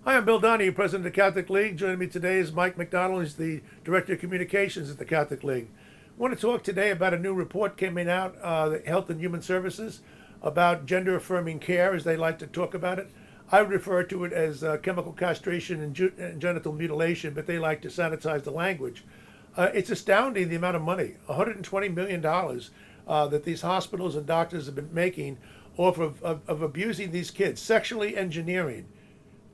Hi, I'm Bill Donohue, President of the Catholic League. Joining me today is Mike McDonald. He's the Director of Communications at the Catholic League. I want to talk today about a new report coming out, the Health and Human Services, about gender-affirming care, as they like to talk about it. I refer to it as chemical castration and genital mutilation, but they like to sanitize the language. It's astounding the amount of money, $120 million, that these hospitals and doctors have been making off of abusing these kids, sexually engineering.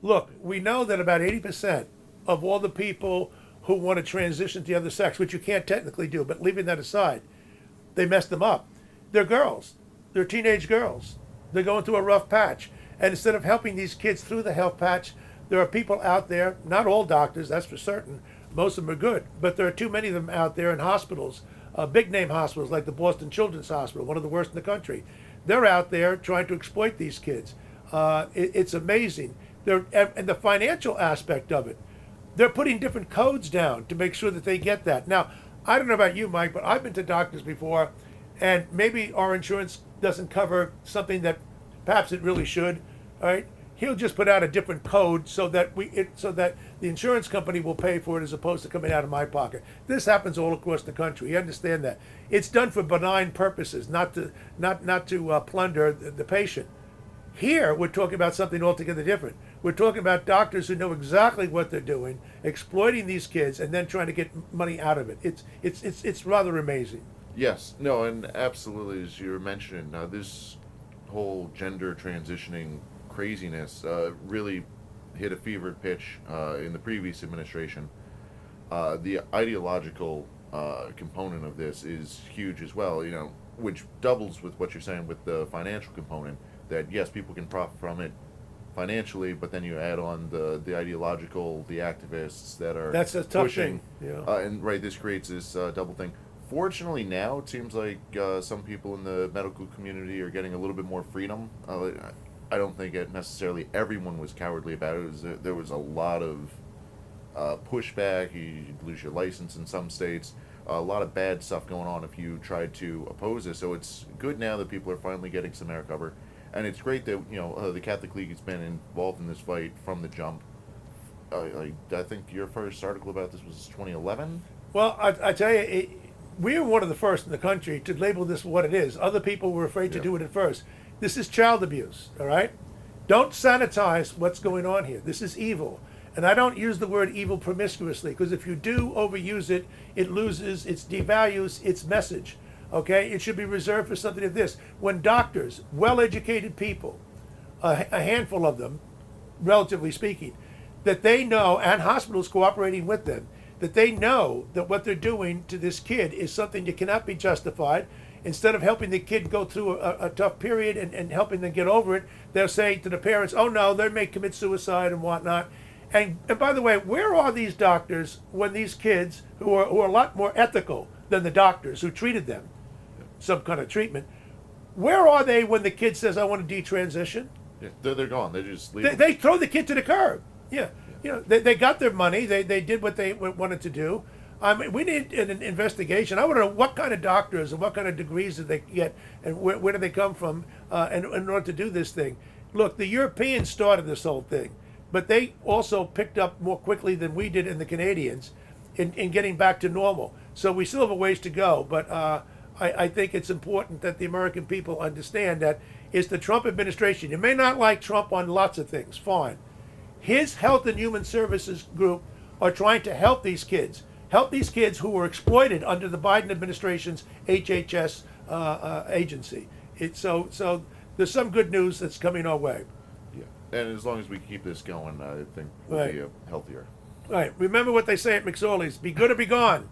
Look, we know that about 80% of all the people who want to transition to the other sex, which you can't technically do, but leaving that aside, they mess them up. They're girls. They're teenage girls. They're going through a rough patch. And instead of helping these kids through the health patch, there are people out there, not all doctors, that's for certain. Most of them are good, but there are too many of them out there in hospitals, big name hospitals like the Boston Children's Hospital, one of the worst in the country. They're out there trying to exploit these kids. It's amazing. And the financial aspect of it, they're putting different codes down to make sure that they get that. Now, I don't know about you, Mike, but I've been to doctors before, and maybe our insurance doesn't cover something that perhaps it really should. All right, he'll just put out a different code so that the insurance company will pay for it as opposed to coming out of my pocket. This happens all across the country. You understand that? It's done for benign purposes, not to plunder the patient. Here, we're talking about something altogether different. We're talking about doctors who know exactly what they're doing, exploiting these kids, and then trying to get money out of it. It's rather amazing. Yes, no, and absolutely, as you were mentioning, this whole gender transitioning craziness really hit a fever pitch in the previous administration. The ideological component of this is huge as well, which doubles with what you're saying with the financial component, that yes, people can profit from it financially, but then you add on the ideological, the activists that are That's a tough pushing, thing. Yeah. and right, this creates this double thing. Fortunately, now it seems like some people in the medical community are getting a little bit more freedom. I don't think necessarily everyone was cowardly about it. There was a lot of pushback. You'd lose your license in some states. A lot of bad stuff going on if you tried to oppose this. So it's good now that people are finally getting some air cover. And it's great that the Catholic League has been involved in this fight from the jump. I think your first article about this was 2011. Well, I tell you, we were one of the first in the country to label this what it is. Other people were afraid to do it at first. This is child abuse, all right? Don't sanitize what's going on here. This is evil. And I don't use the word evil promiscuously, because if you do overuse it, it devalues its message. Okay, it should be reserved for something like this. When doctors, well-educated people, a handful of them, relatively speaking, that they know, and hospitals cooperating with them, that they know that what they're doing to this kid is something that cannot be justified. Instead of helping the kid go through a tough period and helping them get over it, they'll say to the parents, oh no, they may commit suicide and whatnot. And by the way, where are these doctors when these kids, who are a lot more ethical than the doctors who treated them, some kind of treatment, where are they when the kid says, I want to detransition? Yeah, they're gone. They just leave. They throw the kid to the curb. Yeah. They got their money. They did what they wanted to do. I mean, we need an investigation. I want to know what kind of doctors and what kind of degrees did they get, and where do they come from in order to do this thing. Look, the Europeans started this whole thing, but they also picked up more quickly than we did in the Canadians in getting back to normal. So we still have a ways to go, but I think it's important that the American people understand that it's the Trump administration. You may not like Trump on lots of things, fine. His Health and Human Services group are trying to help these kids who were exploited under the Biden administration's HHS agency. So there's some good news that's coming our way. Yeah, and as long as we keep this going, I think we'll be healthier. Right. Remember what they say at McSorley's: be good or be gone.